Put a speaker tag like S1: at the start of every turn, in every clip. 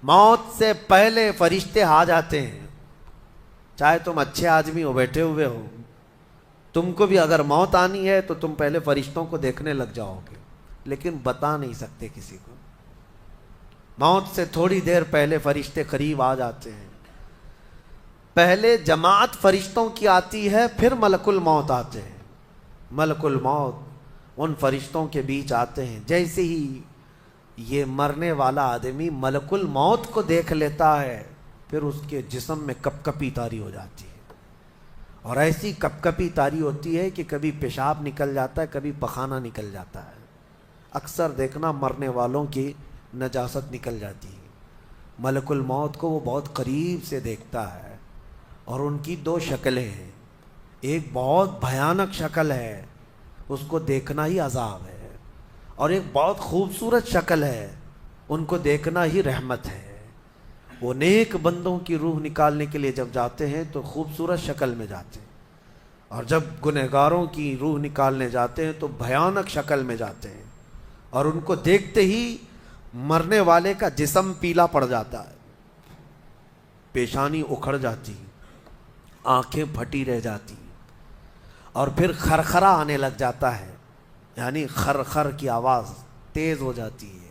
S1: موت سے پہلے فرشتے آ جاتے ہیں. چاہے تم اچھے آدمی ہو، بیٹھے ہوئے ہو، تم کو بھی اگر موت آنی ہے تو تم پہلے فرشتوں کو دیکھنے لگ جاؤ گے، لیکن بتا نہیں سکتے کسی کو. موت سے تھوڑی دیر پہلے فرشتے قریب آ جاتے ہیں. پہلے جماعت فرشتوں کی آتی ہے، پھر ملک الموت آتے ہیں. ملک الموت ان فرشتوں کے بیچ آتے ہیں. جیسے ہی یہ مرنے والا آدمی ملک الموت کو دیکھ لیتا ہے، پھر اس کے جسم میں کپ کپی طاری ہو جاتی ہے. اور ایسی کپ کپی طاری ہوتی ہے کہ کبھی پیشاب نکل جاتا ہے، کبھی پخانہ نکل جاتا ہے. اکثر دیکھنا مرنے والوں کی نجاست نکل جاتی ہے. ملک الموت کو وہ بہت قریب سے دیکھتا ہے، اور ان کی دو شکلیں ہیں. ایک بہت بھیانک شکل ہے، اس کو دیکھنا ہی عذاب ہے، اور ایک بہت خوبصورت شکل ہے، ان کو دیکھنا ہی رحمت ہے. وہ نیک بندوں کی روح نکالنے کے لیے جب جاتے ہیں تو خوبصورت شکل میں جاتے ہیں، اور جب گنہگاروں کی روح نکالنے جاتے ہیں تو بھیانک شکل میں جاتے ہیں. اور ان کو دیکھتے ہی مرنے والے کا جسم پیلا پڑ جاتا ہے، پیشانی اکھڑ جاتی، آنکھیں پھٹی رہ جاتی، اور پھر خرخرا آنے لگ جاتا ہے، یعنی خرخر کی آواز تیز ہو جاتی ہے.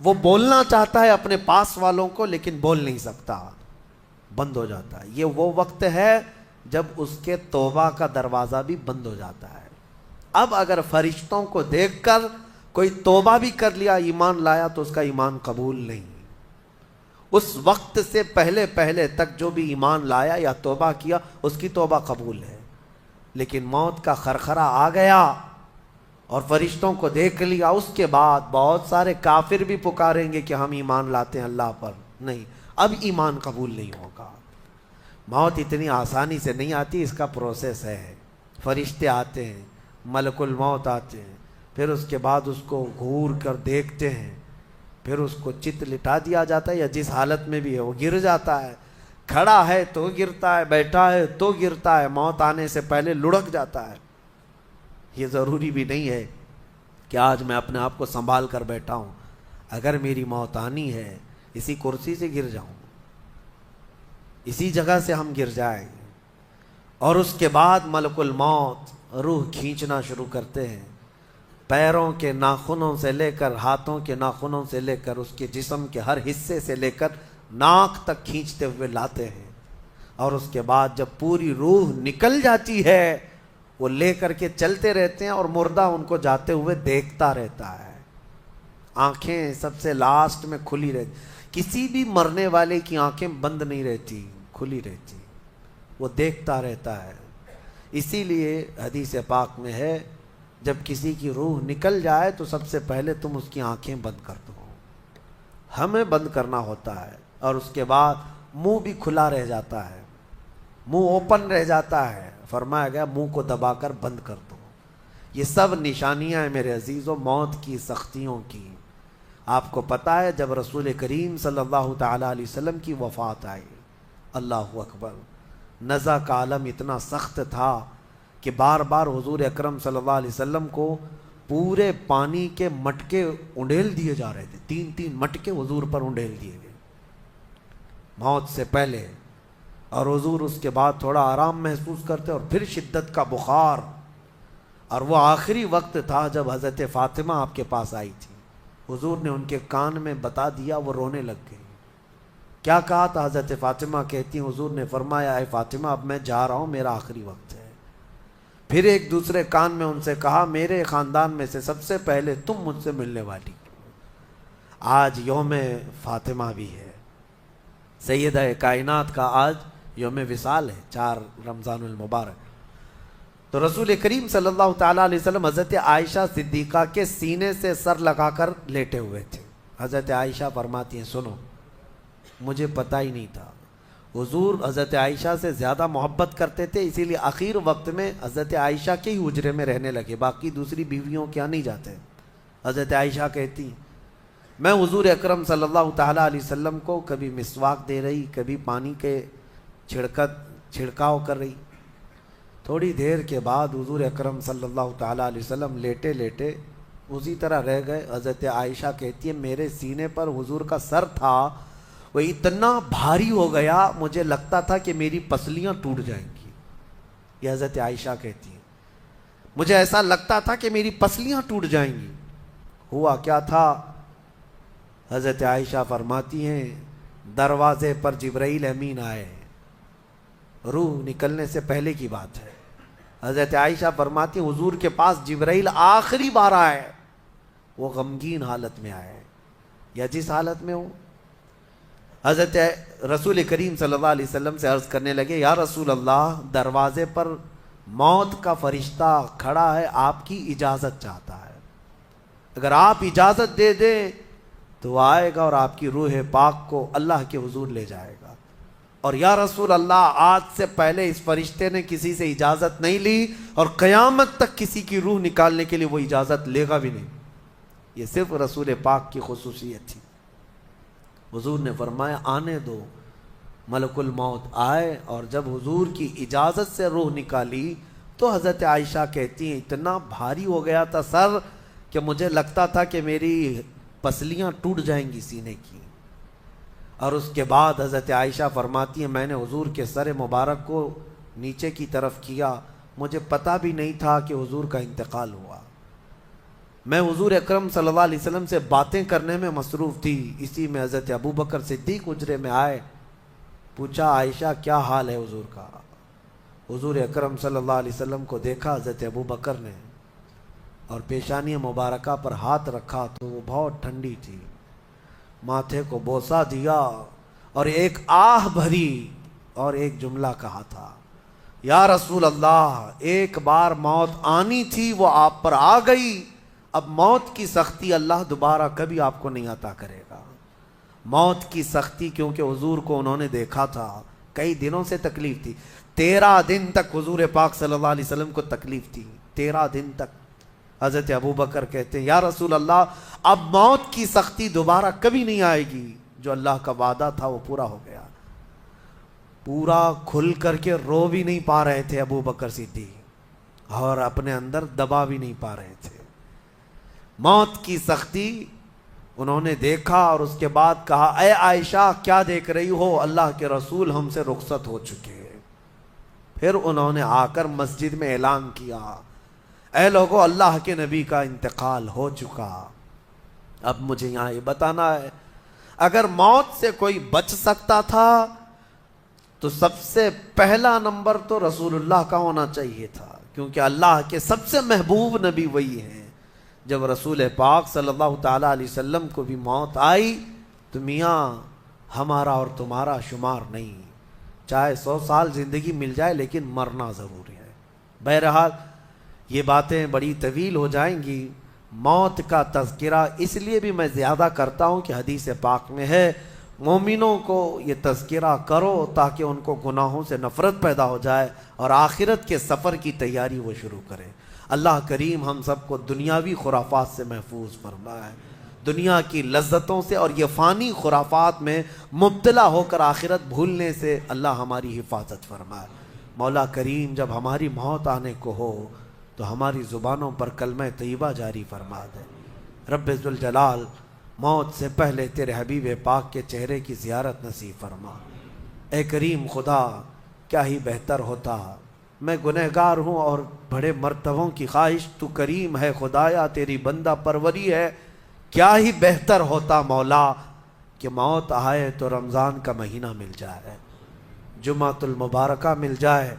S1: وہ بولنا چاہتا ہے اپنے پاس والوں کو، لیکن بول نہیں سکتا، بند ہو جاتا ہے. یہ وہ وقت ہے جب اس کے توبہ کا دروازہ بھی بند ہو جاتا ہے. اب اگر فرشتوں کو دیکھ کر کوئی توبہ بھی کر لیا، ایمان لایا، تو اس کا ایمان قبول نہیں. اس وقت سے پہلے پہلے تک جو بھی ایمان لایا یا توبہ کیا، اس کی توبہ قبول ہے. لیکن موت کا خرخرا آ گیا اور فرشتوں کو دیکھ لیا، اس کے بعد بہت سارے کافر بھی پکاریں گے کہ ہم ایمان لاتے ہیں اللہ پر. نہیں، اب ایمان قبول نہیں ہوگا. موت اتنی آسانی سے نہیں آتی، اس کا پروسیس ہے. فرشتے آتے ہیں، ملک الموت آتے ہیں، پھر اس کے بعد اس کو گھور کر دیکھتے ہیں، پھر اس کو چت لٹا دیا جاتا ہے، یا جس حالت میں بھی ہے وہ گر جاتا ہے. کھڑا ہے تو گرتا ہے، بیٹھا ہے تو گرتا ہے، موت آنے سے پہلے لڑک جاتا ہے. یہ ضروری بھی نہیں ہے کہ آج میں اپنے آپ کو سنبھال کر بیٹھا ہوں. اگر میری موت آنی ہے، اسی کرسی سے گر جاؤں، اسی جگہ سے ہم گر جائیں گے. اور اس کے بعد ملک الموت روح کھینچنا شروع کرتے ہیں. پیروں کے ناخنوں سے لے کر، ہاتھوں کے ناخنوں سے لے کر، اس کے جسم کے ہر حصے سے لے کر ناک تک کھینچتے ہوئے لاتے ہیں. اور اس کے بعد جب پوری روح نکل جاتی ہے، وہ لے کر کے چلتے رہتے ہیں، اور مردہ ان کو جاتے ہوئے دیکھتا رہتا ہے. آنکھیں سب سے لاسٹ میں کھلی رہتی. کسی بھی مرنے والے کی آنکھیں بند نہیں رہتی، کھلی رہتی، وہ دیکھتا رہتا ہے. اسی لیے حدیث پاک میں ہے، جب کسی کی روح نکل جائے تو سب سے پہلے تم اس کی آنکھیں بند کر دو. ہمیں بند کرنا ہوتا ہے، اور اس کے بعد منہ بھی کھلا رہ جاتا ہے، منہ اوپن رہ جاتا ہے. فرمایا گیا منہ کو دبا کر بند کر دو. یہ سب نشانیاں ہیں میرے عزیزوں موت کی سختیوں کی. آپ کو پتہ ہے جب رسول کریم صلی اللہ تعالی علیہ وسلم کی وفات آئی، اللہ اکبر، نزع کا عالم اتنا سخت تھا کہ بار بار حضور اکرم صلی اللہ علیہ وسلم کو پورے پانی کے مٹکے انڈیل دیے جا رہے تھے. 3 مٹکے حضور پر انڈیل دیے گئے موت سے پہلے. اور حضور اس کے بعد تھوڑا آرام محسوس کرتے، اور پھر شدت کا بخار. اور وہ آخری وقت تھا جب حضرت فاطمہ آپ کے پاس آئی تھی. حضور نے ان کے کان میں بتا دیا، وہ رونے لگ گئی. کیا کہا تھا؟ حضرت فاطمہ کہتی ہیں حضور نے فرمایا، اے فاطمہ اب میں جا رہا ہوں، میرا آخری وقت ہے. پھر ایک دوسرے کان میں ان سے کہا، میرے خاندان میں سے سب سے پہلے تم مجھ سے ملنے والی. آج یوم فاطمہ بھی ہے، سیدہ کائنات کا آج یوم وصال ہے، 4 رمضان المبارک. تو رسول کریم صلی اللہ تعالیٰ علیہ وسلم حضرت عائشہ صدیقہ کے سینے سے سر لگا کر لیٹے ہوئے تھے. حضرت عائشہ فرماتی ہیں، سنو، مجھے پتہ ہی نہیں تھا. حضور حضرت عائشہ سے زیادہ محبت کرتے تھے، اسی لیے آخر وقت میں حضرت عائشہ کے ہی حجرے میں رہنے لگے، باقی دوسری بیویوں کے یہاں نہیں جاتے. حضرت عائشہ کہتی، میں حضور اکرم صلی اللہ تعالیٰ علیہ وسلم کو کبھی مسواک دے رہی، کبھی پانی کے چھڑکاؤ کر رہی. تھوڑی دیر کے بعد حضور اکرم صلی اللہ تعالیٰ علیہ وسلم لیٹے لیٹے اسی طرح رہ گئے۔ حضرت عائشہ کہتی ہے میرے سینے پر حضور کا سر تھا، وہ اتنا بھاری ہو گیا مجھے لگتا تھا کہ میری پسلیاں ٹوٹ جائیں گی۔ یہ حضرت عائشہ کہتی ہیں مجھے ایسا لگتا تھا کہ میری پسلیاں ٹوٹ جائیں گی۔ ہوا کیا تھا؟ حضرت عائشہ فرماتی ہیں دروازے پر جبرائیل امین آئے، روح نکلنے سے پہلے کی بات ہے۔ حضرت عائشہ فرماتی ہیں حضور کے پاس جبرائیل آخری بار آئے، وہ غمگین حالت میں آئے یا جس حالت میں ہو۔ حضرت رسول کریم صلی اللہ علیہ وسلم سے عرض کرنے لگے یا رسول اللہ، دروازے پر موت کا فرشتہ کھڑا ہے، آپ کی اجازت چاہتا ہے، اگر آپ اجازت دے دیں تو وہ آئے گا اور آپ کی روح پاک کو اللہ کے حضور لے جائے گا۔ اور یا رسول اللہ، آج سے پہلے اس فرشتے نے کسی سے اجازت نہیں لی اور قیامت تک کسی کی روح نکالنے کے لیے وہ اجازت لے گا بھی نہیں۔ یہ صرف رسول پاک کی خصوصیت تھی۔ حضور نے فرمایا آنے دو۔ ملک الموت آئے اور جب حضور کی اجازت سے روح نکالی تو حضرت عائشہ کہتی ہیں اتنا بھاری ہو گیا تھا سر کہ مجھے لگتا تھا کہ میری پسلیاں ٹوٹ جائیں گی سینے کی۔ اور اس کے بعد حضرت عائشہ فرماتی ہیں میں نے حضور کے سر مبارک کو نیچے کی طرف کیا، مجھے پتہ بھی نہیں تھا کہ حضور کا انتقال ہوا۔ میں حضور اکرم صلی اللہ علیہ وسلم سے باتیں کرنے میں مصروف تھی، اسی میں حضرت ابو بکر صدیق حجرے میں آئے، پوچھا عائشہ کیا حال ہے حضور کا؟ حضور اکرم صلی اللہ علیہ وسلم کو دیکھا حضرت ابو بکر نے اور پیشانی مبارکہ پر ہاتھ رکھا تو وہ بہت ٹھنڈی تھی، ماتھے کو بوسہ دیا اور ایک آہ بھری اور ایک جملہ کہا تھا یا رسول اللہ، ایک بار موت آنی تھی وہ آپ پر آ گئی، اب موت کی سختی اللہ دوبارہ کبھی آپ کو نہیں عطا کرے گا۔ موت کی سختی کیونکہ حضور کو انہوں نے دیکھا تھا، کئی دنوں سے تکلیف تھی، 13 دن تک حضور پاک صلی اللہ علیہ وسلم کو تکلیف تھی، 13 دن تک۔ حضرت ابو بکر کہتے ہیں یا رسول اللہ، اب موت کی سختی دوبارہ کبھی نہیں آئے گی، جو اللہ کا وعدہ تھا وہ پورا ہو گیا۔ پورا کھل کر کے رو بھی نہیں پا رہے تھے ابو بکر صدیق اور اپنے اندر دبا بھی نہیں پا رہے تھے۔ موت کی سختی انہوں نے دیکھا اور اس کے بعد کہا اے عائشہ کیا دیکھ رہی ہو، اللہ کے رسول ہم سے رخصت ہو چکے۔ پھر انہوں نے آ کر مسجد میں اعلان کیا اے لوگو، اللہ کے نبی کا انتقال ہو چکا۔ اب مجھے یہاں یہ بتانا ہے اگر موت سے کوئی بچ سکتا تھا تو سب سے پہلا نمبر تو رسول اللہ کا ہونا چاہیے تھا، کیونکہ اللہ کے سب سے محبوب نبی وہی ہیں۔ جب رسول پاک صلی اللہ تعالیٰ علیہ وسلم کو بھی موت آئی تو میاں ہمارا اور تمہارا شمار نہیں، چاہے 100 سال زندگی مل جائے لیکن مرنا ضروری ہے۔ بہرحال یہ باتیں بڑی طویل ہو جائیں گی۔ موت کا تذکرہ اس لیے بھی میں زیادہ کرتا ہوں کہ حدیث پاک میں ہے مومنوں کو یہ تذکرہ کرو تاکہ ان کو گناہوں سے نفرت پیدا ہو جائے اور آخرت کے سفر کی تیاری وہ شروع کریں۔ اللہ کریم ہم سب کو دنیاوی خرافات سے محفوظ فرمائے، دنیا کی لذتوں سے اور یہ فانی خرافات میں مبتلا ہو کر آخرت بھولنے سے اللہ ہماری حفاظت فرمائے۔ مولا کریم جب ہماری موت آنے کو ہو تو ہماری زبانوں پر کلمہ طیبہ جاری فرما دے۔ رب ذوالجلال موت سے پہلے تیرے حبیب پاک کے چہرے کی زیارت نصیب فرما۔ اے کریم خدا، کیا ہی بہتر ہوتا، میں گنہگار ہوں اور بڑے مرتبوں کی خواہش، تو کریم ہے خدایا، تیری بندہ پروری ہے، کیا ہی بہتر ہوتا مولا کہ موت آئے تو رمضان کا مہینہ مل جائے، جمعۃ المبارکہ مل جائے۔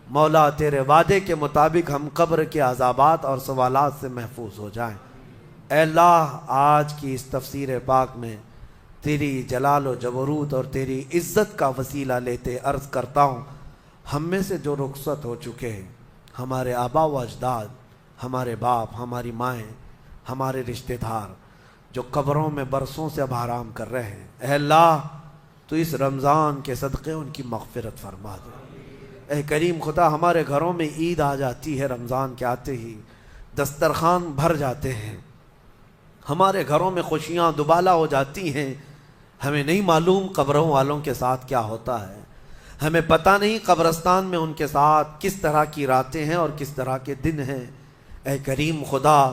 S1: مولا تیرے وعدے کے مطابق ہم قبر کے عذابات اور سوالات سے محفوظ ہو جائیں۔ اے اللہ، آج کی اس تفسیر پاک میں تیری جلال و جبروت اور تیری عزت کا وسیلہ لیتے عرض کرتا ہوں، ہم میں سے جو رخصت ہو چکے ہیں، ہمارے آبا و اجداد، ہمارے باپ، ہماری مائیں، ہمارے رشتہ دار جو قبروں میں برسوں سے اب آرام کر رہے ہیں، اے اللہ تو اس رمضان کے صدقے ان کی مغفرت فرما دے۔ اے کریم خدا، ہمارے گھروں میں عید آ جاتی ہے، رمضان کے آتے ہی دسترخوان بھر جاتے ہیں، ہمارے گھروں میں خوشیاں دوبالا ہو جاتی ہیں، ہمیں نہیں معلوم قبروں والوں کے ساتھ کیا ہوتا ہے، ہمیں پتہ نہیں قبرستان میں ان کے ساتھ کس طرح کی راتیں ہیں اور کس طرح کے دن ہیں۔ اے کریم خدا،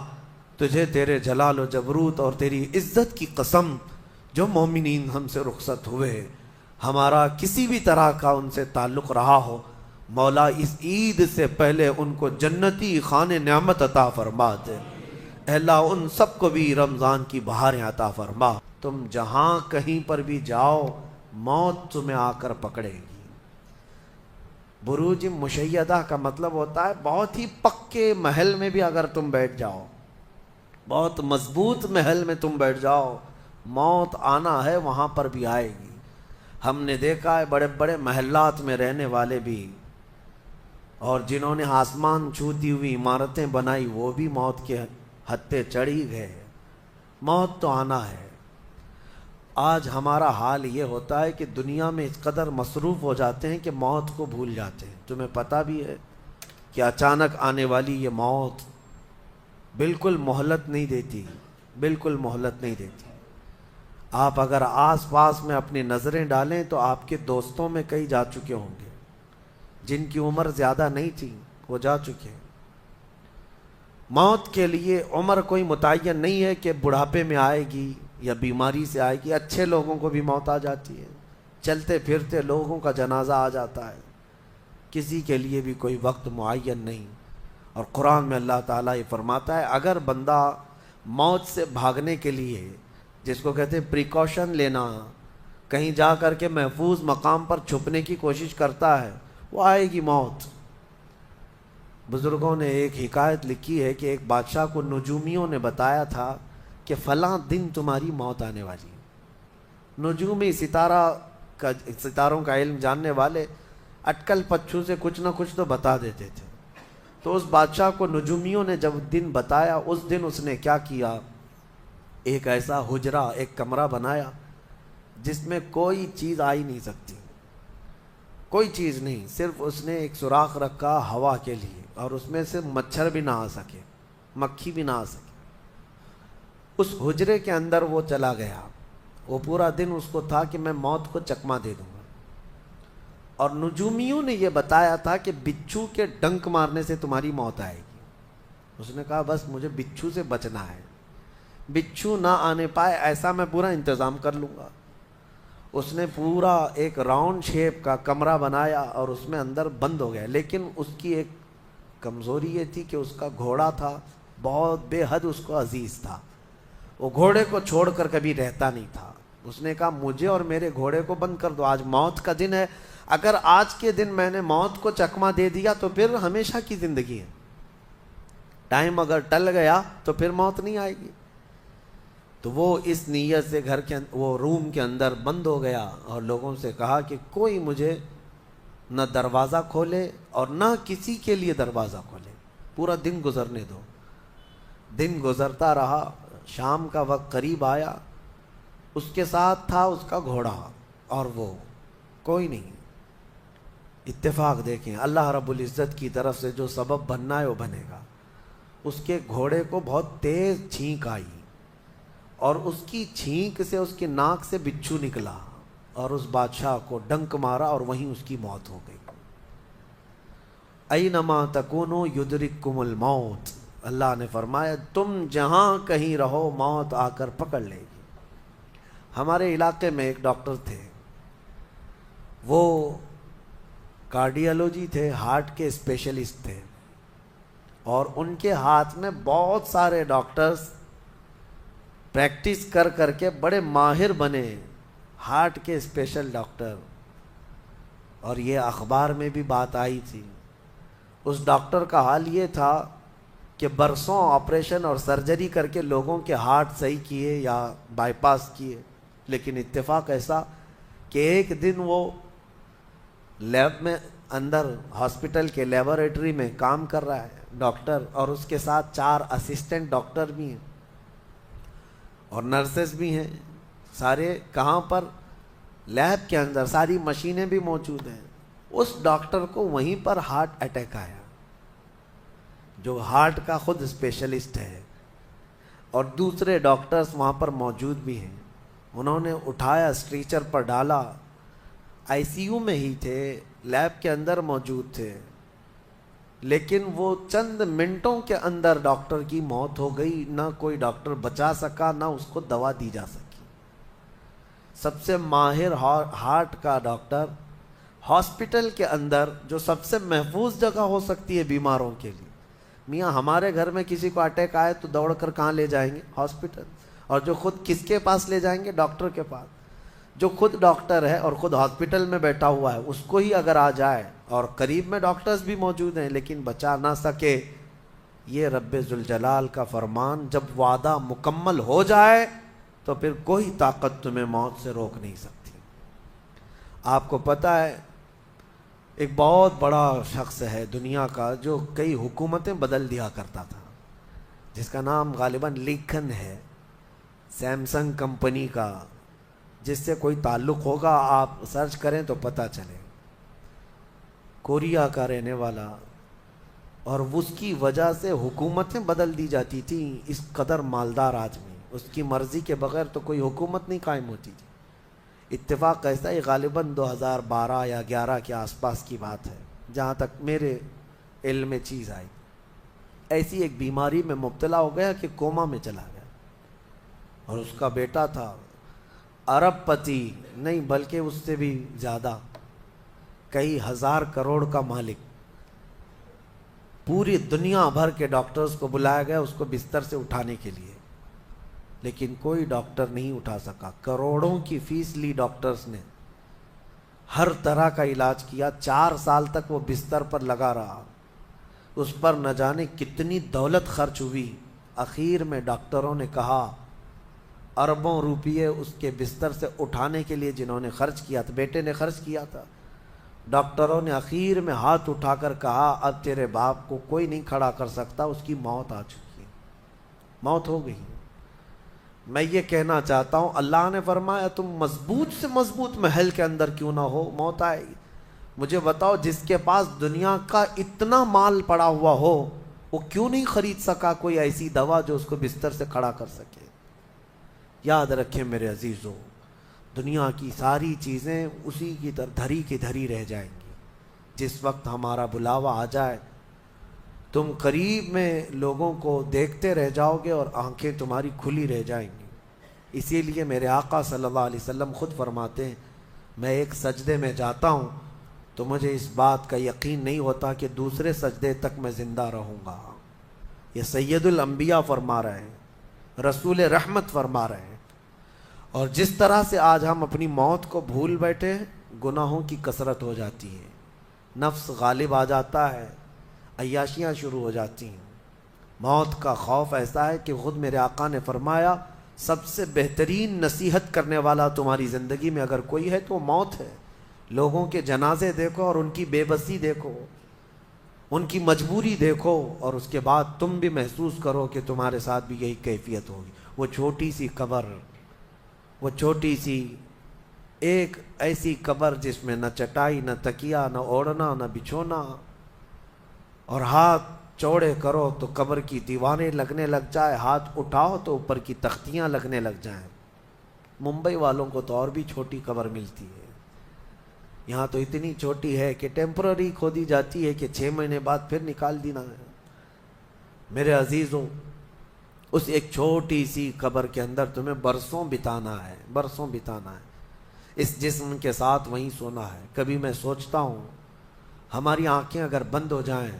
S1: تجھے تیرے جلال و جبروت اور تیری عزت کی قسم، جو مومنین ہم سے رخصت ہوئے، ہمارا کسی بھی طرح کا ان سے تعلق رہا ہو، مولا اس عید سے پہلے ان کو جنتی خانے نعمت عطا فرما دے۔ اے اللہ ان سب کو بھی رمضان کی بہاریں عطا فرما۔ تم جہاں کہیں پر بھی جاؤ موت تمہیں آ کر پکڑے گی۔ بروج مشیدہ کا مطلب ہوتا ہے بہت ہی پکے محل میں بھی اگر تم بیٹھ جاؤ، بہت مضبوط محل میں تم بیٹھ جاؤ، موت آنا ہے وہاں پر بھی آئے گی۔ ہم نے دیکھا ہے بڑے بڑے محلات میں رہنے والے بھی، اور جنہوں نے آسمان چھوتی ہوئی عمارتیں بنائی وہ بھی موت کے ہتھے چڑھی گئے۔ موت تو آنا ہے۔ آج ہمارا حال یہ ہوتا ہے کہ دنیا میں اس قدر مصروف ہو جاتے ہیں کہ موت کو بھول جاتے ہیں۔ تمہیں پتہ بھی ہے کہ اچانک آنے والی یہ موت بالکل مہلت نہیں دیتی، بالکل مہلت نہیں دیتی۔ آپ اگر آس پاس میں اپنی نظریں ڈالیں تو آپ کے دوستوں میں کئی جا چکے ہوں گے، جن کی عمر زیادہ نہیں تھی وہ جا چکے۔ موت کے لیے عمر کوئی متعین نہیں ہے کہ بڑھاپے میں آئے گی یا بیماری سے آئے گی۔ اچھے لوگوں کو بھی موت آ جاتی ہے، چلتے پھرتے لوگوں کا جنازہ آ جاتا ہے، کسی کے لیے بھی کوئی وقت معین نہیں۔ اور قرآن میں اللہ تعالیٰ یہ فرماتا ہے اگر بندہ موت سے بھاگنے کے لیے، جس کو کہتے ہیں پریکاشن لینا، کہیں جا کر کے محفوظ مقام پر چھپنے کی کوشش کرتا ہے، وہ آئے گی موت۔ بزرگوں نے ایک حکایت لکھی ہے کہ ایک بادشاہ کو نجومیوں نے بتایا تھا کہ فلاں دن تمہاری موت آنے والی ہے۔ نجومی ستاروں کا علم جاننے والے اٹکل پچھو سے کچھ نہ کچھ تو بتا دیتے تھے۔ تو اس بادشاہ کو نجومیوں نے جب دن بتایا، اس دن اس نے کیا کیا، ایک ایسا حجرہ، ایک کمرہ بنایا جس میں کوئی چیز آ ہی نہیں سکتی، کوئی چیز نہیں، صرف اس نے ایک سوراخ رکھا ہوا کے لیے، اور اس میں سے مچھر بھی نہ آ سکے، مکھی بھی نہ آ سکے۔ اس حجرے کے اندر وہ چلا گیا۔ وہ پورا دن اس کو تھا کہ میں موت کو چکما دے دوں گا۔ اور نجومیوں نے یہ بتایا تھا کہ بچھو کے ڈنک مارنے سے تمہاری موت آئے گی۔ اس نے کہا بس مجھے بچھو سے بچنا ہے، بچھو نہ آنے پائے ایسا میں پورا انتظام کر لوں گا۔ اس نے پورا ایک راؤنڈ شیپ کا کمرہ بنایا اور اس میں اندر بند ہو گیا۔ لیکن اس کی ایک کمزوری یہ تھی کہ اس کا گھوڑا تھا، بہت بے حد اس کو عزیز تھا، وہ گھوڑے کو چھوڑ کر کبھی رہتا نہیں تھا۔ اس نے کہا مجھے اور میرے گھوڑے کو بند کر دو، آج موت کا دن ہے، اگر آج کے دن میں نے موت کو چکما دے دیا تو پھر ہمیشہ کی زندگی ہے، ٹائم اگر ٹل گیا تو پھر موت نہیں آئے گی۔ تو وہ اس نیت سے وہ روم کے اندر بند ہو گیا اور لوگوں سے کہا کہ کوئی مجھے نہ دروازہ کھولے اور نہ کسی کے لیے دروازہ کھولے، پورا دن گزرنے دو۔ دن گزرتا رہا، شام کا وقت قریب آیا، اس کے ساتھ تھا اس کا گھوڑا اور وہ کوئی نہیں۔ اتفاق دیکھیں، اللہ رب العزت کی طرف سے جو سبب بننا ہے وہ بنے گا۔ اس کے گھوڑے کو بہت تیز چھینک آئی اور اس کی چھینک سے، اس کی ناک سے بچھو نکلا اور اس بادشاہ کو ڈنک مارا اور وہیں اس کی موت ہو گئی۔ اینما تکونوا یدرککم الموت، اللہ نے فرمایا تم جہاں کہیں رہو موت آ کر پکڑ لے گی۔ ہمارے علاقے میں ایک ڈاکٹر تھے، وہ کارڈیالوجی تھے، ہارٹ کے اسپیشلسٹ تھے، اور ان کے ہاتھ میں بہت سارے ڈاکٹرز پریکٹس کر کر کے بڑے ماہر بنے، ہارٹ کے اسپیشل ڈاکٹر۔ اور یہ اخبار میں بھی بات آئی تھی۔ اس ڈاکٹر کا حال یہ تھا کہ برسوں آپریشن اور سرجری کر کے لوگوں کے ہارٹ صحیح کیے یا بائی پاس کیے، لیکن اتفاق ایسا کہ ایک دن وہ لیب میں اندر ہاسپٹل کے لیبارٹری میں کام کر رہا ہے ڈاکٹر، اور اس کے ساتھ 4 اسسٹنٹ ڈاکٹر بھی ہیں اور نرسز بھی ہیں، سارے کہاں پر، لیب کے اندر، ساری مشینیں بھی موجود ہیں۔ اس ڈاکٹر کو وہیں پر ہارٹ اٹیک آیا، جو ہارٹ کا خود اسپیشلسٹ ہے، اور دوسرے ڈاکٹرز وہاں پر موجود بھی ہیں۔ انہوں نے اٹھایا، اسٹریچر پر ڈالا، آئی سی یو میں ہی تھے، لیب کے اندر موجود تھے، لیکن وہ چند منٹوں کے اندر ڈاکٹر کی موت ہو گئی، نہ کوئی ڈاکٹر بچا سکا، نہ اس کو دوا دی جا سکی۔ سب سے ماہر ہارٹ کا ڈاکٹر ہاسپٹل کے اندر، جو سب سے محفوظ جگہ ہو سکتی ہے بیماروں کے لیے، میاں ہمارے گھر میں کسی کو اٹیک آئے تو دوڑ کر کہاں لے جائیں گے؟ ہاسپٹل۔ اور جو خود کس کے پاس لے جائیں گے؟ ڈاکٹر کے پاس۔ جو خود ڈاکٹر ہے اور خود ہاسپٹل میں بیٹھا ہوا ہے، اس کو ہی اگر آ جائے اور قریب میں ڈاکٹرز بھی موجود ہیں لیکن بچا نہ سکے، یہ رب ذوالجلال کا فرمان، جب وعدہ مکمل ہو جائے تو پھر کوئی طاقت تمہیں موت سے روک نہیں سکتی۔ آپ کو پتہ ہے ایک بہت بڑا شخص ہے دنیا کا جو کئی حکومتیں بدل دیا کرتا تھا، جس کا نام غالباً لنکن ہے، سیمسنگ کمپنی کا، جس سے کوئی تعلق ہوگا آپ سرچ کریں تو پتہ چلے، کوریا کا رہنے والا، اور اس کی وجہ سے حکومتیں بدل دی جاتی تھیں۔ اس قدر مالدار آدمی، اس کی مرضی کے بغیر تو کوئی حکومت نہیں قائم ہوتی تھی۔ اتفاق ایسا ہی غالباً 2012 یا 11 کے آس پاس کی بات ہے، جہاں تک میرے علم میں چیز آئی، ایسی ایک بیماری میں مبتلا ہو گیا کہ کوما میں چلا گیا، اور اس کا بیٹا تھا ارب پتی، نہیں بلکہ اس سے بھی زیادہ، کئی ہزار کروڑ کا مالک۔ پوری دنیا بھر کے ڈاکٹرز کو بلایا گیا اس کو بستر سے اٹھانے کے لیے، لیکن کوئی ڈاکٹر نہیں اٹھا سکا۔ کروڑوں کی فیس لی ڈاکٹرز نے، ہر طرح کا علاج کیا، 4 سال تک وہ بستر پر لگا رہا، اس پر نہ جانے کتنی دولت خرچ ہوئی۔ اخیر میں ڈاکٹروں نے کہا، اربوں روپیے اس کے بستر سے اٹھانے کے لیے جنہوں نے خرچ کیا تھا، بیٹے نے خرچ کیا تھا، ڈاکٹروں نے اخیر میں ہاتھ اٹھا کر کہا، اب تیرے باپ کو کوئی نہیں کھڑا کر سکتا، اس کی موت آ چکی ہے، موت ہو گئی۔ میں یہ کہنا چاہتا ہوں، اللہ نے فرمایا تم مضبوط سے مضبوط محل کے اندر کیوں نہ ہو، موت آئے گی۔ مجھے بتاؤ، جس کے پاس دنیا کا اتنا مال پڑا ہوا ہو، وہ کیوں نہیں خرید سکا کوئی ایسی دوا جو اس کو بستر سے کھڑا کر سکے؟ یاد رکھیں میرے عزیزو، دنیا کی ساری چیزیں اسی کی طرح دھری کی دھری رہ جائیں گی۔ جس وقت ہمارا بلاوا آ جائے، تم قریب میں لوگوں کو دیکھتے رہ جاؤ گے اور آنکھیں تمہاری کھلی رہ جائیں گی۔ اسی لیے میرے آقا صلی اللہ علیہ وسلم خود فرماتے ہیں، میں ایک سجدے میں جاتا ہوں تو مجھے اس بات کا یقین نہیں ہوتا کہ دوسرے سجدے تک میں زندہ رہوں گا۔ یہ سید الانبیاء فرما رہے ہیں، رسول رحمت فرما رہے ہیں۔ اور جس طرح سے آج ہم اپنی موت کو بھول بیٹھے ہیں، گناہوں کی کثرت ہو جاتی ہے، نفس غالب آ جاتا ہے، عیاشیاں شروع ہو جاتی ہیں۔ موت کا خوف ایسا ہے کہ خود میرے آقا نے فرمایا، سب سے بہترین نصیحت کرنے والا تمہاری زندگی میں اگر کوئی ہے تو موت ہے۔ لوگوں کے جنازے دیکھو اور ان کی بے بسی دیکھو، ان کی مجبوری دیکھو، اور اس کے بعد تم بھی محسوس کرو کہ تمہارے ساتھ بھی یہی کیفیت ہوگی۔ وہ چھوٹی سی قبر، وہ چھوٹی سی ایک ایسی قبر جس میں نہ چٹائی، نہ تکیا، نہ اوڑھنا، نہ بچھونا، اور ہاتھ چوڑے کرو تو قبر کی دیواریں لگنے لگ جائے، ہاتھ اٹھاؤ تو اوپر کی تختیاں لگنے لگ جائیں۔ ممبئی والوں کو تو اور بھی چھوٹی قبر ملتی ہے، یہاں تو اتنی چھوٹی ہے کہ ٹیمپرری کھودی جاتی ہے کہ 6 مہینے بعد پھر نکال دینا ہے۔ میرے عزیزوں، اس ایک چھوٹی سی قبر کے اندر تمہیں برسوں بتانا ہے، برسوں بتانا ہے، اس جسم کے ساتھ وہیں سونا ہے۔ کبھی میں سوچتا ہوں، ہماری آنکھیں اگر بند ہو جائیں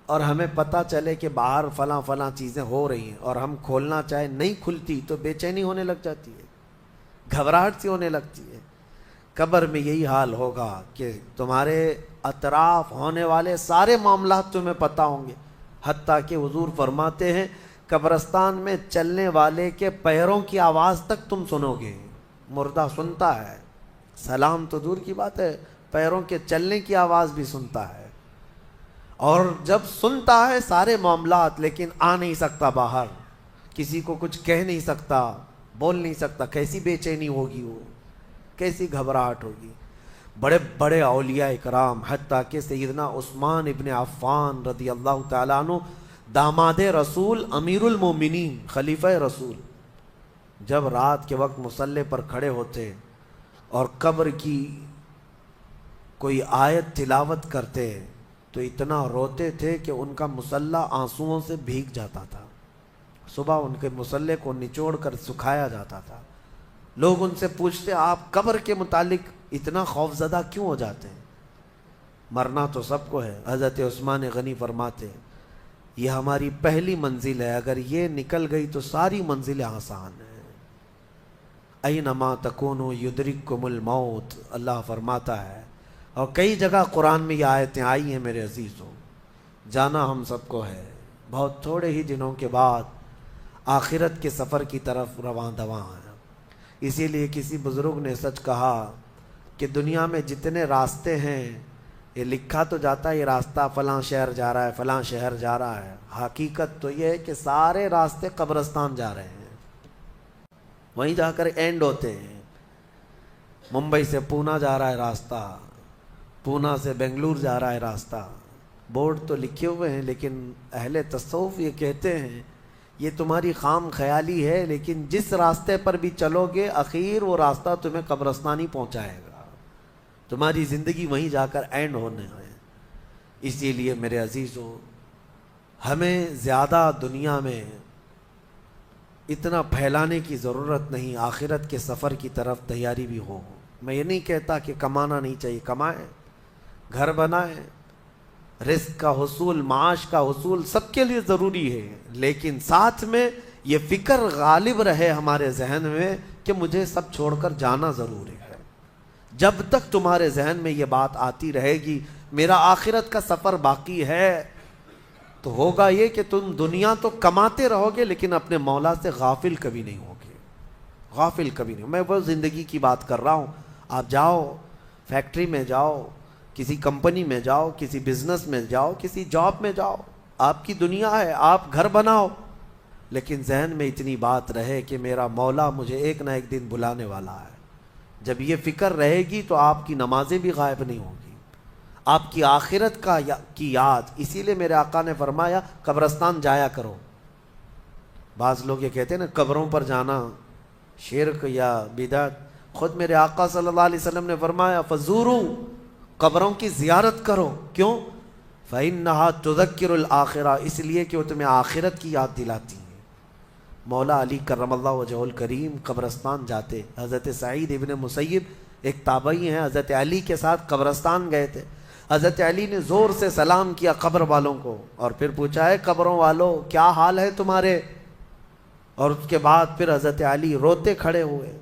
S1: اور ہمیں پتہ چلے کہ باہر فلاں فلاں چیزیں ہو رہی ہیں اور ہم کھولنا چاہیں نہیں کھلتی تو بے چینی ہونے لگ جاتی ہے، گھبراہٹ سی ہونے لگتی ہے۔ قبر میں یہی حال ہوگا کہ تمہارے اطراف ہونے والے سارے معاملات تمہیں پتہ ہوں گے، حتیٰ کہ حضور فرماتے ہیں قبرستان میں چلنے والے کے پیروں کی آواز تک تم سنو گے۔ مردہ سنتا ہے، سلام تو دور کی بات ہے، پیروں کے چلنے کی آواز بھی سنتا ہے، اور جب سنتا ہے سارے معاملات لیکن آ نہیں سکتا باہر، کسی کو کچھ کہہ نہیں سکتا، بول نہیں سکتا۔ کیسی بے چینی ہوگی، وہ کیسی گھبراہٹ ہوگی۔ بڑے بڑے اولیاء اکرام، حتیٰ کہ سیدنا عثمان ابن عفان رضی اللہ تعالیٰ عنہ، داماد رسول، امیر المومنین، خلیفہ رسول، جب رات کے وقت مصلی پر کھڑے ہوتے اور قبر کی کوئی آیت تلاوت کرتے تو اتنا روتے تھے کہ ان کا مصلی آنسوؤں سے بھیگ جاتا تھا. صبح ان کے مصلی کو نچوڑ کر سکھایا جاتا تھا. لوگ ان سے پوچھتے آپ قبر کے متعلق اتنا خوف زدہ کیوں ہو جاتے ہیں؟ مرنا تو سب کو ہے. حضرت عثمان غنی فرماتے یہ ہماری پہلی منزل ہے، اگر یہ نکل گئی تو ساری منزلیں آسان ہیں. اینما تکونوا یدرککم الموت، اللہ فرماتا ہے. اور کئی جگہ قرآن میں یہ آیتیں آئی ہیں میرے عزیزوں. جانا ہم سب کو ہے، بہت تھوڑے ہی دنوں کے بعد آخرت کے سفر کی طرف رواں دواں ہیں. اسی لیے کسی بزرگ نے سچ کہا کہ دنیا میں جتنے راستے ہیں یہ لکھا تو جاتا ہے یہ راستہ فلاں شہر جا رہا ہے، فلاں شہر جا رہا ہے. حقیقت تو یہ ہے کہ سارے راستے قبرستان جا رہے ہیں، وہیں جا کر اینڈ ہوتے ہیں. ممبئی سے پونا جا رہا ہے راستہ، پونا سے بنگلور جا رہا ہے راستہ. بورڈ تو لکھے ہوئے ہیں لیکن اہل تصوف یہ کہتے ہیں یہ تمہاری خام خیالی ہے، لیکن جس راستے پر بھی چلو گے اخیر وہ راستہ تمہیں قبرستان ہی پہنچائے گا. تمہاری زندگی وہیں جا کر اینڈ ہونے ہے. اسی لیے میرے عزیزوں ہمیں زیادہ دنیا میں اتنا پھیلانے کی ضرورت نہیں. آخرت کے سفر کی طرف تیاری بھی ہو. میں یہ نہیں کہتا کہ کمانا نہیں چاہیے، کمائیں، گھر بنائیں، رزق کا حصول، معاش کا حصول سب کے لیے ضروری ہے، لیکن ساتھ میں یہ فکر غالب رہے ہمارے ذہن میں کہ مجھے سب چھوڑ کر جانا ضروری ہے. جب تک تمہارے ذہن میں یہ بات آتی رہے گی میرا آخرت کا سفر باقی ہے، تو ہوگا یہ کہ تم دنیا تو کماتے رہو گے لیکن اپنے مولا سے غافل کبھی نہیں ہوگے. غافل کبھی نہیں. میں وہ زندگی کی بات کر رہا ہوں. آپ جاؤ فیکٹری میں جاؤ، کسی کمپنی میں جاؤ، کسی بزنس میں جاؤ، کسی جاب میں جاؤ، آپ کی دنیا ہے، آپ گھر بناؤ، لیکن ذہن میں اتنی بات رہے کہ میرا مولا مجھے ایک نہ ایک دن بلانے والا ہے. جب یہ فکر رہے گی تو آپ کی نمازیں بھی غائب نہیں ہوں گی، آپ کی آخرت کی یاد. اسی لیے میرے آقا نے فرمایا قبرستان جایا کرو. بعض لوگ یہ کہتے ہیں نا قبروں پر جانا شرک یا بدعت. خود میرے آقا صلی اللہ علیہ وسلم نے فرمایا فزوروا، قبروں کی زیارت کرو. کیوں؟ فإنها تذکر الآخرہ، اس لیے کہ وہ تمہیں آخرت کی یاد دلاتی ہیں. مولا علی کرم اللہ وجہہ الکریم قبرستان جاتے. حضرت سعید ابن مسیب ایک تابعی ہیں، حضرت علی کے ساتھ قبرستان گئے تھے. حضرت علی نے زور سے سلام کیا قبر والوں کو اور پھر پوچھا ہے قبروں والوں کیا حال ہے تمہارے؟ اور اس کے بعد پھر حضرت علی روتے کھڑے ہوئے،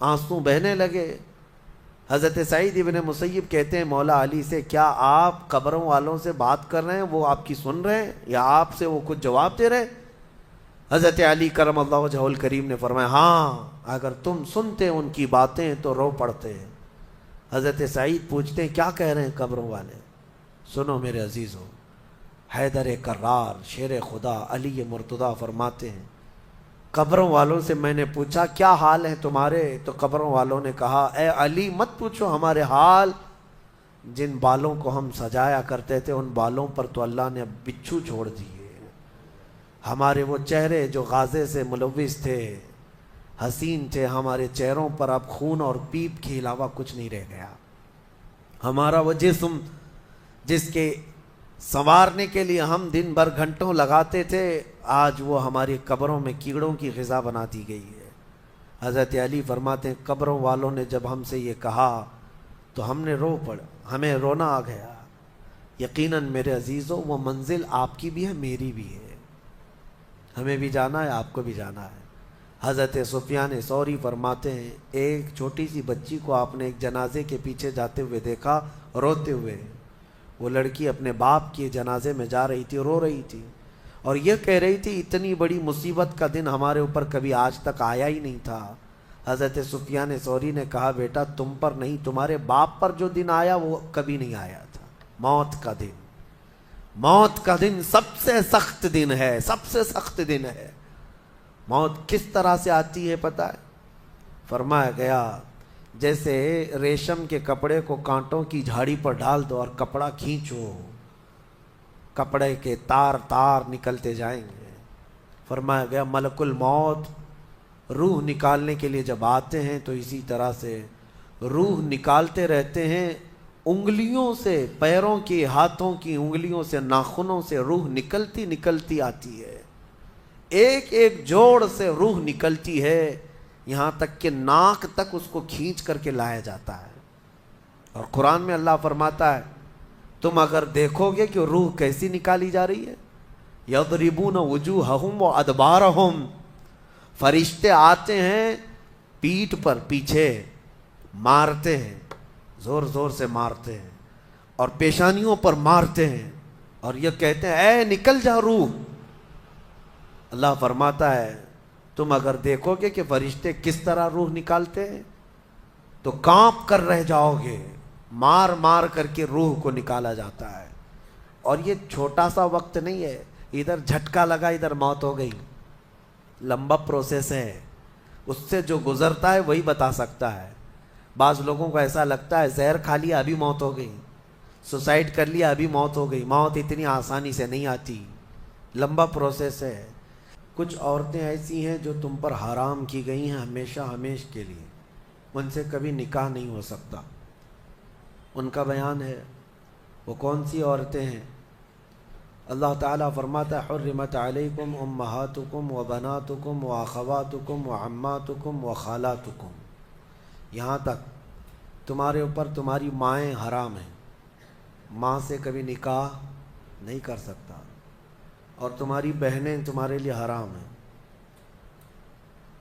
S1: آنسو بہنے لگے. حضرت سعید ابن مسیب کہتے ہیں مولا علی سے کیا آپ قبروں والوں سے بات کر رہے ہیں، وہ آپ کی سن رہے ہیں یا آپ سے وہ کچھ جواب دے رہے ہیں؟ حضرت علی کرم اللہ وجہہ الکریم نے فرمایا ہاں، اگر تم سنتے ان کی باتیں تو رو پڑتے. حضرت سعید پوچھتے ہیں کیا کہہ رہے ہیں قبروں والے؟ سنو میرے عزیزوں، حیدر کرار شیر خدا علی مرتضیٰ فرماتے ہیں قبروں والوں سے میں نے پوچھا کیا حال ہیں تمہارے، تو قبروں والوں نے کہا اے علی مت پوچھو ہمارے حال، جن بالوں کو ہم سجایا کرتے تھے ان بالوں پر تو اللہ نے بچھو چھوڑ دیے. ہمارے وہ چہرے جو غازے سے ملوث تھے، حسین تھے، ہمارے چہروں پر اب خون اور پیپ کے علاوہ کچھ نہیں رہ گیا. ہمارا وہ جسم جس کے سنوارنے کے لیے ہم دن بھر گھنٹوں لگاتے تھے، آج وہ ہماری قبروں میں کیڑوں کی غذا بنا دی گئی ہے. حضرت علی فرماتے ہیں قبروں والوں نے جب ہم سے یہ کہا تو ہم نے رو پڑا، ہمیں رونا آ گیا. یقیناً میرے عزیزوں وہ منزل آپ کی بھی ہے میری بھی ہے، ہمیں بھی جانا ہے، آپ کو بھی جانا ہے. حضرت سفیان ثوری فرماتے ہیں ایک چھوٹی سی بچی کو آپ نے ایک جنازے کے پیچھے جاتے ہوئے دیکھا روتے ہوئے. وہ لڑکی اپنے باپ کے جنازے میں جا رہی تھی، رو رہی تھی اور یہ کہہ رہی تھی اتنی بڑی مصیبت کا دن ہمارے اوپر کبھی آج تک آیا ہی نہیں تھا. حضرت سفیان ثوری نے کہا بیٹا تم پر نہیں، تمہارے باپ پر جو دن آیا وہ کبھی نہیں آیا تھا. موت کا دن، موت کا دن سب سے سخت دن ہے، سب سے سخت دن ہے. موت کس طرح سے آتی ہے پتہ ہے؟ فرمایا گیا جیسے ریشم کے کپڑے کو کانٹوں کی جھاڑی پر ڈال دو اور کپڑا کھینچو، کپڑے کے تار تار نکلتے جائیں گے. فرمایا گیا ملک الموت روح نکالنے کے لیے جب آتے ہیں تو اسی طرح سے روح نکالتے رہتے ہیں انگلیوں سے، پیروں کی، ہاتھوں کی انگلیوں سے، ناخنوں سے روح نکلتی نکلتی آتی ہے، ایک ایک جوڑ سے روح نکلتی ہے، یہاں تک کہ ناک تک اس کو کھینچ کر کے لایا جاتا ہے۔ اور قرآن میں اللہ فرماتا ہے تم اگر دیکھو گے کہ روح کیسی نکالی جا رہی ہے، یضربون وجوہہم وادبارہم، فرشتے آتے ہیں پیٹھ پر، پیچھے مارتے ہیں، زور زور سے مارتے ہیں، اور پیشانیوں پر مارتے ہیں، اور یہ کہتے ہیں اے نکل جا روح۔ اللہ فرماتا ہے تم اگر دیکھو گے کہ فرشتے کس طرح روح نکالتے ہیں تو کانپ کر رہ جاؤ گے، مار مار کر کے روح کو نکالا جاتا ہے۔ اور یہ چھوٹا سا وقت نہیں ہے، ادھر جھٹکا لگا ادھر موت ہو گئی، لمبا پروسیس ہے، اس سے جو گزرتا ہے وہی بتا سکتا ہے۔ بعض لوگوں کو ایسا لگتا ہے زہر کھا لیا ابھی موت ہو گئی، سوسائڈ کر لیا ابھی موت ہو گئی۔ موت اتنی آسانی سے نہیں آتی، لمبا پروسیس ہے۔ کچھ عورتیں ایسی ہیں جو تم پر حرام کی گئی ہیں ہمیشہ ہمیش کے لیے، ان سے کبھی نکاح نہیں ہو سکتا۔ ان کا بیان ہے، وہ کون سی عورتیں ہیں؟ اللہ تعالیٰ فرماتا ہے حرمت علیکم امہاتکم و بناتکم و اخواتکم و عماتکم و خالاتکم، یہاں تک تمہارے اوپر تمہاری مائیں حرام ہیں، ماں سے کبھی نکاح نہیں کر سکتا، اور تمہاری بہنیں تمہارے لیے حرام ہیں،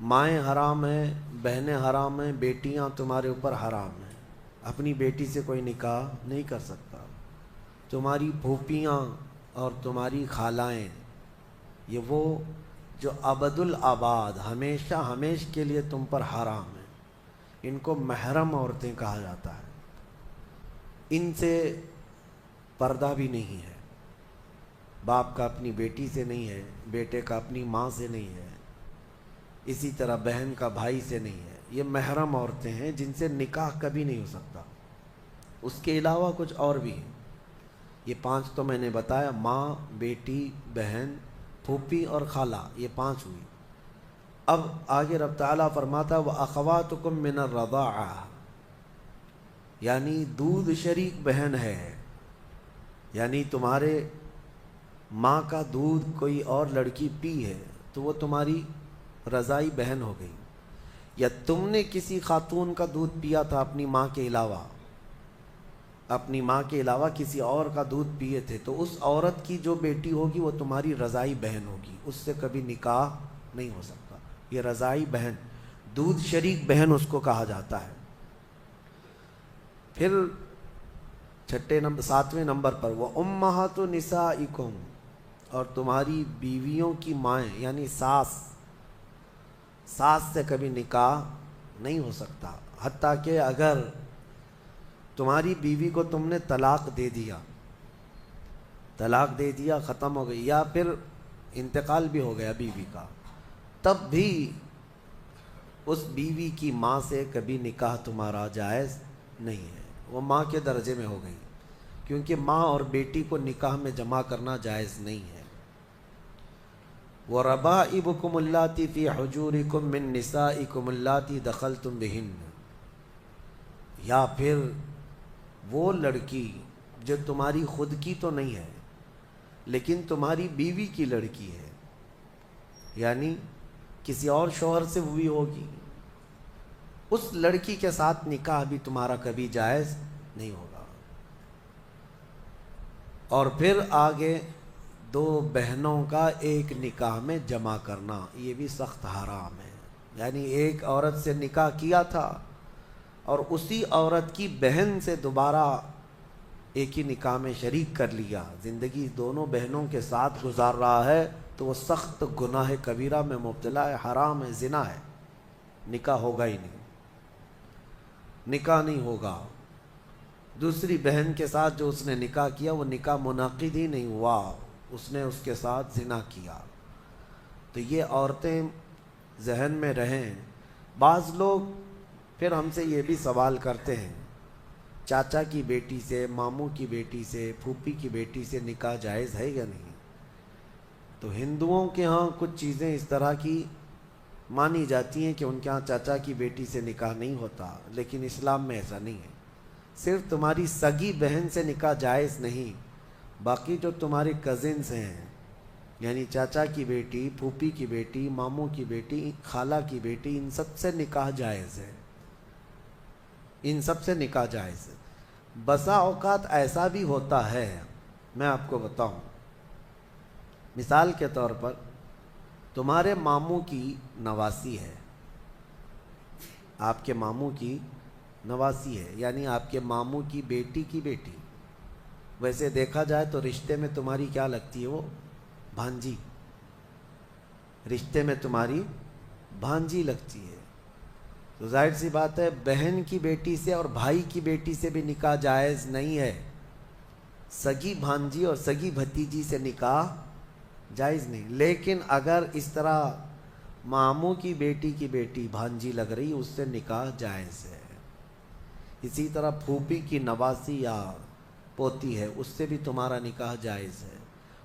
S1: مائیں حرام ہیں، بہنیں حرام ہیں، بیٹیاں تمہارے اوپر حرام ہیں، اپنی بیٹی سے کوئی نکاح نہیں کر سکتا۔ تمہاری پھوپھیاں اور تمہاری خالائیں، یہ وہ جو ابد الآباد ہمیشہ ہمیش کے لیے تم پر حرام ہیں، ان کو محرم عورتیں کہا جاتا ہے، ان سے پردہ بھی نہیں ہے، باپ کا اپنی بیٹی سے نہیں ہے، بیٹے کا اپنی ماں سے نہیں ہے، اسی طرح بہن کا بھائی سے نہیں ہے، یہ محرم عورتیں ہیں جن سے نکاح کبھی نہیں ہو سکتا۔ اس کے علاوہ کچھ اور بھی ہیں، یہ 5 تو میں نے بتایا، ماں، بیٹی، بہن، پھوپھی اور خالہ، یہ 5 ہوئی۔ اب آگے رب تعالیٰ فرماتا وَأَخَوَاتُكُم مِّنَ الرَّضَاعَةِ، یعنی دودھ شریک بہن ہے، یعنی تمہارے ماں کا دودھ کوئی اور لڑکی پی ہے تو وہ تمہاری رضائی بہن ہو گئی، یا تم نے کسی خاتون کا دودھ پیا تھا اپنی ماں کے علاوہ، اپنی ماں کے علاوہ کسی اور کا دودھ پیے تھے، تو اس عورت کی جو بیٹی ہوگی وہ تمہاری رضائی بہن ہوگی، اس سے کبھی نکاح نہیں ہو سکتا۔ یہ رضائی بہن، دودھ شریک بہن اس کو کہا جاتا ہے۔ پھر 7ویں نمبر پر وَأُمَّهَاتُ نِسَائِكُمْ، اور تمہاری بیویوں کی مائیں، یعنی ساس سے کبھی نکاح نہیں ہو سکتا، حتیٰ کہ اگر تمہاری بیوی کو تم نے طلاق دے دیا، ختم ہو گئی، یا پھر انتقال بھی ہو گیا بیوی کا، تب بھی اس بیوی کی ماں سے کبھی نکاح تمہارا جائز نہیں ہے، وہ ماں کے درجے میں ہو گئی، کیونکہ ماں اور بیٹی کو نکاح میں جمع کرنا جائز نہیں ہے۔ وَرَبَائِبُكُمُ اللَّاتِي فِي حُجُورِكُم مِّن نِّسَائِكُمُ اللَّاتِي دَخَلْتُم بِهِنَّ، یا پھر وہ لڑکی جو تمہاری خود کی تو نہیں ہے لیکن تمہاری بیوی کی لڑکی ہے، یعنی کسی اور شوہر سے ہوئی ہوگی، اس لڑکی کے ساتھ نکاح بھی تمہارا کبھی جائز نہیں ہوگا۔ اور پھر آگے 2 بہنوں کا ایک نکاح میں جمع کرنا، یہ بھی سخت حرام ہے، یعنی ایک عورت سے نکاح کیا تھا اور اسی عورت کی بہن سے دوبارہ ایک ہی نکاح میں شریک کر لیا، زندگی دونوں بہنوں کے ساتھ گزار رہا ہے، تو وہ سخت گناہ کبیرہ میں مبتلا ہے، حرام ہے، زنا ہے، نکاح ہوگا ہی نہیں، نکاح نہیں ہوگا۔ دوسری بہن کے ساتھ جو اس نے نکاح کیا وہ نکاح منعقد ہی نہیں ہوا، اس نے اس کے ساتھ زنا کیا۔ تو یہ عورتیں ذہن میں رہیں۔ بعض لوگ پھر ہم سے یہ بھی سوال کرتے ہیں چاچا کی بیٹی سے، ماموں کی بیٹی سے، پھوپھی کی بیٹی سے نکاح جائز ہے یا نہیں؟ تو ہندوؤں کے ہاں کچھ چیزیں اس طرح کی مانی جاتی ہیں کہ ان کے ہاں چاچا کی بیٹی سے نکاح نہیں ہوتا، لیکن اسلام میں ایسا نہیں ہے۔ صرف تمہاری سگی بہن سے نکاح جائز نہیں، باقی جو تمہاری کزنز ہیں، یعنی چاچا کی بیٹی، پھوپھی کی بیٹی، ماموں کی بیٹی، خالہ کی بیٹی، ان سب سے نکاح جائز ہے، ان سب سے نکاح جائز ہے۔ بسا اوقات ایسا بھی ہوتا ہے، میں آپ کو بتاؤں، مثال کے طور پر تمہارے ماموں کی نواسی ہے، آپ کے ماموں کی نواسی ہے، یعنی آپ کے ماموں کی بیٹی، ویسے دیکھا جائے تو رشتے میں تمہاری کیا لگتی ہے؟ وہ بھانجی، رشتے میں تمہاری بھانجی لگتی ہے۔ تو ظاہر سی بات ہے بہن کی بیٹی سے اور بھائی کی بیٹی سے بھی نکاح جائز نہیں ہے، سگی بھانجی اور سگی بھتیجی سے نکاح جائز نہیں۔ لیکن اگر اس طرح ماموں کی بیٹی بھانجی لگ رہی، اس سے نکاح جائز ہے۔ اسی طرح پھوپھی کی نواسی یا پوتی ہے، اس سے بھی تمہارا نکاح جائز ہے،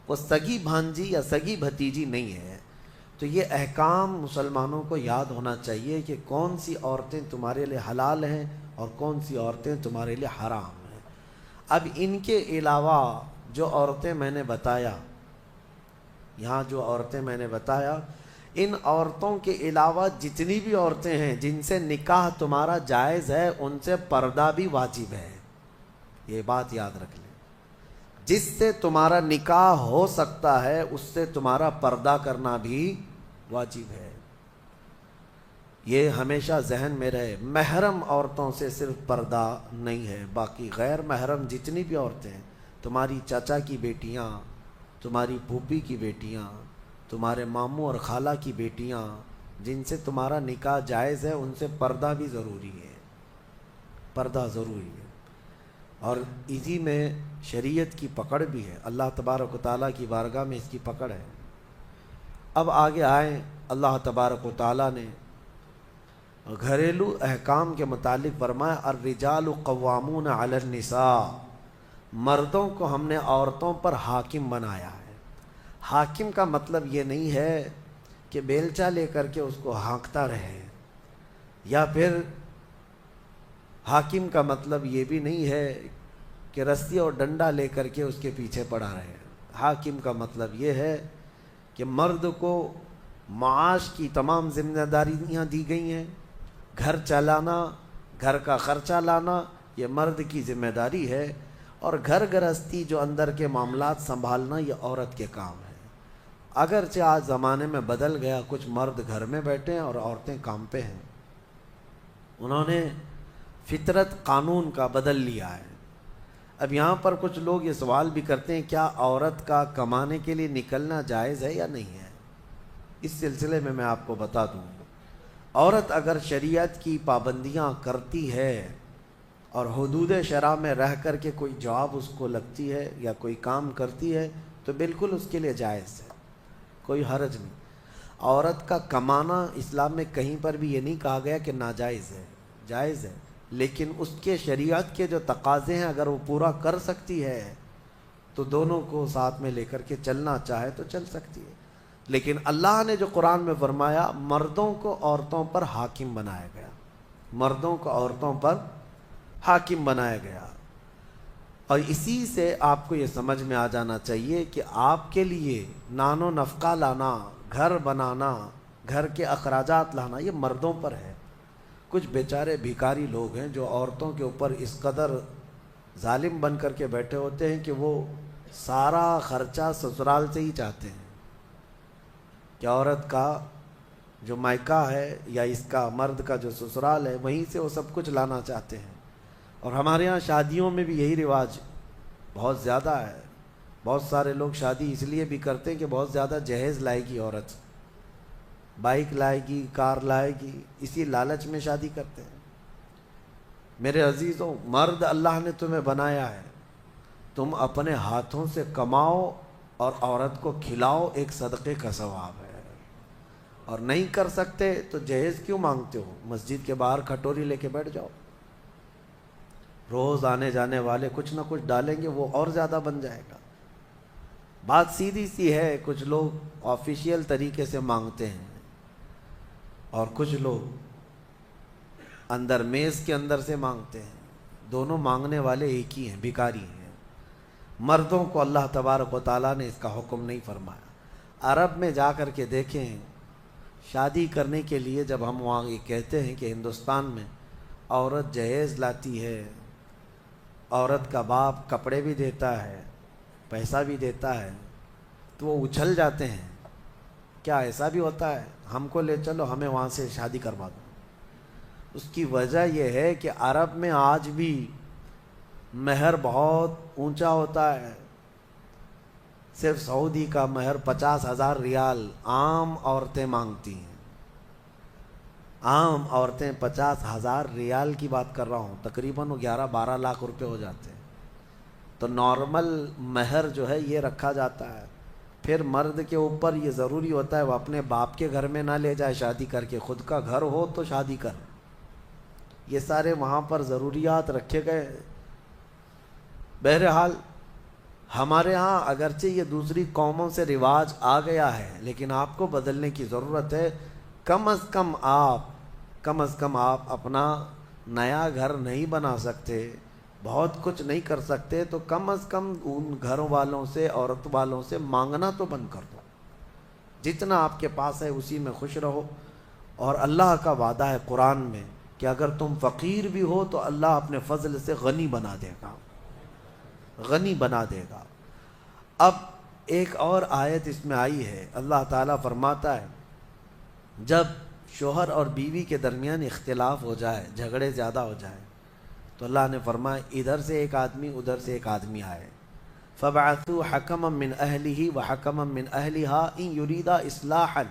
S1: وہ سگی بھانجی یا سگی بھتیجی نہیں ہے۔ تو یہ احکام مسلمانوں کو یاد ہونا چاہیے کہ کون سی عورتیں تمہارے لیے حلال ہیں اور کون سی عورتیں تمہارے لیے حرام ہیں۔ اب ان کے علاوہ جو عورتیں میں نے بتایا، یہاں جو عورتیں میں نے بتایا، ان عورتوں کے علاوہ جتنی بھی عورتیں ہیں جن سے نکاح تمہارا جائز ہے، ان سے پردہ بھی واجب ہے، یہ بات یاد رکھ لیں۔ جس سے تمہارا نکاح ہو سکتا ہے اس سے تمہارا پردہ کرنا بھی واجب ہے، یہ ہمیشہ ذہن میں رہے۔ محرم عورتوں سے صرف پردہ نہیں ہے، باقی غیر محرم جتنی بھی عورتیں ہیں، تمہاری چاچا کی بیٹیاں، تمہاری پھوپھی کی بیٹیاں، تمہارے ماموں اور خالہ کی بیٹیاں، جن سے تمہارا نکاح جائز ہے، ان سے پردہ بھی ضروری ہے، پردہ ضروری ہے۔ اور اسی میں شریعت کی پکڑ بھی ہے، اللہ تبارک و تعالیٰ کی بارگاہ میں اس کی پکڑ ہے۔ اب آگے آئیں، اللہ تبارک و تعالیٰ نے گھریلو احکام کے متعلق فرمایا الرجال قوامون علی النساء، مردوں کو ہم نے عورتوں پر حاکم بنایا ہے۔ حاکم کا مطلب یہ نہیں ہے کہ بیلچا لے کر کے اس کو ہانکتا رہے، یا پھر حاکم کا مطلب یہ بھی نہیں ہے کہ رسی اور ڈنڈا لے کر کے اس کے پیچھے پڑا رہے۔ حاکم کا مطلب یہ ہے کہ مرد کو معاش کی تمام ذمہ داریاں دی گئی ہیں، گھر چلانا، گھر کا خرچہ لانا، یہ مرد کی ذمہ داری ہے، اور گھر گرہستی جو اندر کے معاملات سنبھالنا، یہ عورت کے کام ہے۔ اگرچہ آج زمانے میں بدل گیا، کچھ مرد گھر میں بیٹھے ہیں اور عورتیں کام پہ ہیں، انہوں نے فطرت قانون کا بدل لیا ہے۔ اب یہاں پر کچھ لوگ یہ سوال بھی کرتے ہیں کیا عورت کا کمانے کے لیے نکلنا جائز ہے یا نہیں ہے؟ اس سلسلے میں آپ کو بتا دوں، عورت اگر شریعت کی پابندیاں کرتی ہے اور حدود شرع میں رہ کر کے کوئی جاب اس کو لگتی ہے یا کوئی کام کرتی ہے تو بالکل اس کے لیے جائز ہے، کوئی حرج نہیں۔ عورت کا کمانا اسلام میں کہیں پر بھی یہ نہیں کہا گیا کہ ناجائز ہے، جائز ہے، لیکن اس کے شریعت کے جو تقاضے ہیں اگر وہ پورا کر سکتی ہے تو دونوں کو ساتھ میں لے کر کے چلنا چاہے تو چل سکتی ہے۔ لیکن اللہ نے جو قرآن میں فرمایا مردوں کو عورتوں پر حاکم بنایا گیا، مردوں کو عورتوں پر حاکم بنایا گیا، اور اسی سے آپ کو یہ سمجھ میں آ جانا چاہیے کہ آپ کے لیے نان و نفقہ لانا، گھر بنانا، گھر کے اخراجات لانا، یہ مردوں پر ہے۔ کچھ بیچارے بھیکاری لوگ ہیں جو عورتوں کے اوپر اس قدر ظالم بن کر کے بیٹھے ہوتے ہیں کہ وہ سارا خرچہ سسرال سے ہی چاہتے ہیں کہ عورت کا جو مائکہ ہے یا اس کا مرد کا جو سسرال ہے وہیں سے وہ سب کچھ لانا چاہتے ہیں۔ اور ہمارے ہاں شادیوں میں بھی یہی رواج بہت زیادہ ہے، بہت سارے لوگ شادی اس لیے بھی کرتے ہیں کہ بہت زیادہ جہیز لائے گی عورت، بائک لائے گی، کار لائے گی، اسی لالچ میں شادی کرتے ہیں۔ میرے عزیزوں، مرد اللہ نے تمہیں بنایا ہے، تم اپنے ہاتھوں سے کماؤ اور عورت کو کھلاؤ، ایک صدقے کا ثواب ہے۔ اور نہیں کر سکتے تو جہیز کیوں مانگتے ہو؟ مسجد کے باہر کھٹوری لے کے بیٹھ جاؤ، روز آنے جانے والے کچھ نہ کچھ ڈالیں گے، وہ اور زیادہ بن جائے گا۔ بات سیدھی سی ہے، کچھ لوگ آفیشیل طریقے سے مانگتے ہیں اور کچھ لوگ اندر میز کے اندر سے مانگتے ہیں، دونوں مانگنے والے ایک ہی ہیں، بھکاری ہیں۔ مردوں کو اللہ تبارک و تعالیٰ نے اس کا حکم نہیں فرمایا۔ عرب میں جا کر کے دیکھیں، شادی کرنے کے لیے جب ہم وہاں یہ کہتے ہیں کہ ہندوستان میں عورت جہیز لاتی ہے، عورت کا باپ کپڑے بھی دیتا ہے، پیسہ بھی دیتا ہے، تو وہ اچھل جاتے ہیں، کیا ایسا بھی ہوتا ہے؟ ہم کو لے چلو، ہمیں وہاں سے شادی کروا دو۔ اس کی وجہ یہ ہے کہ عرب میں آج بھی مہر بہت اونچا ہوتا ہے۔ صرف سعودی کا مہر 50,000 ریال عام عورتیں مانگتی ہیں۔ عام عورتیں 50,000 ریال کی بات کر رہا ہوں، تقریباً 11-12 لاکھ روپے ہو جاتے ہیں۔ تو نارمل مہر جو ہے یہ رکھا جاتا ہے۔ پھر مرد کے اوپر یہ ضروری ہوتا ہے وہ اپنے باپ کے گھر میں نہ لے جائے شادی کر کے، خود کا گھر ہو تو شادی کر۔ یہ سارے وہاں پر ضروریات رکھے گئے۔ بہرحال ہمارے ہاں اگرچہ یہ دوسری قوموں سے رواج آ گیا ہے، لیکن آپ کو بدلنے کی ضرورت ہے۔ کم از کم آپ اپنا نیا گھر نہیں بنا سکتے، بہت کچھ نہیں کر سکتے، تو کم از کم ان گھر والوں سے، عورت والوں سے مانگنا تو بند کر دو۔ جتنا آپ کے پاس ہے اسی میں خوش رہو۔ اور اللہ کا وعدہ ہے قرآن میں کہ اگر تم فقیر بھی ہو تو اللہ اپنے فضل سے غنی بنا دے گا، غنی بنا دے گا۔ اب ایک اور آیت اس میں آئی ہے، اللہ تعالیٰ فرماتا ہے جب شوہر اور بیوی کے درمیان اختلاف ہو جائے، جھگڑے زیادہ ہو جائے، تو اللہ نے فرمایا ادھر سے ایک آدمی ادھر سے ایک آدمی آئے، فَبَعَثُوا حَكَمًا مِّنْ أَهْلِهِ وَحَكَمًا مِّنْ أَهْلِهَا إِن يُرِيدَا إِصْلَاحًا۔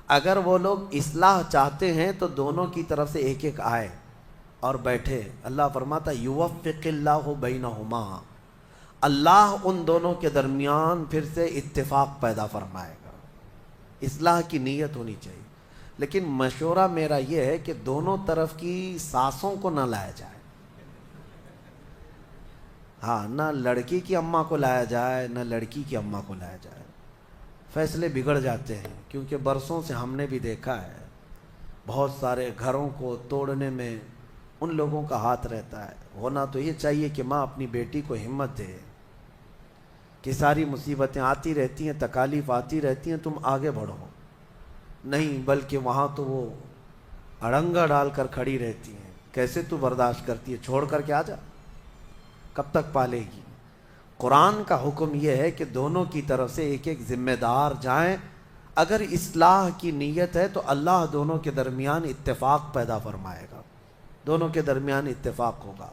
S1: اگر وہ لوگ اصلاح چاہتے ہیں تو دونوں کی طرف سے ایک ایک آئے اور بیٹھے۔ اللہ فرماتا يُوَفِّقِ اللَّهُ بَيْنَهُمَا، اللہ ان دونوں کے درمیان پھر سے اتفاق پیدا فرمائے گا۔ اصلاح کی نیت ہونی چاہیے، لیکن مشورہ میرا یہ ہے کہ دونوں طرف کی ساسوں کو نہ لایا جائے۔ ہاں، نہ لڑکی کی اماں کو لایا جائے نہ لڑکی کی اماں کو لایا جائے، فیصلے بگڑ جاتے ہیں۔ کیونکہ برسوں سے ہم نے بھی دیکھا ہے بہت سارے گھروں کو توڑنے میں ان لوگوں کا ہاتھ رہتا ہے۔ ہونا تو یہ چاہیے کہ ماں اپنی بیٹی کو ہمت دے کہ ساری مصیبتیں آتی رہتی ہیں، تکالیف آتی رہتی ہیں، تم آگے بڑھو، نہیں بلکہ وہاں تو وہ اڑنگا ڈال کر کھڑی رہتی ہیں، کیسے تو برداشت کرتی ہے، چھوڑ کر کے آ جا، کب تک پالے گی۔ قرآن کا حکم یہ ہے کہ دونوں کی طرف سے ایک ایک ذمہ دار جائیں۔ اگر اصلاح کی نیت ہے تو اللہ دونوں کے درمیان اتفاق پیدا فرمائے گا، دونوں کے درمیان اتفاق ہوگا۔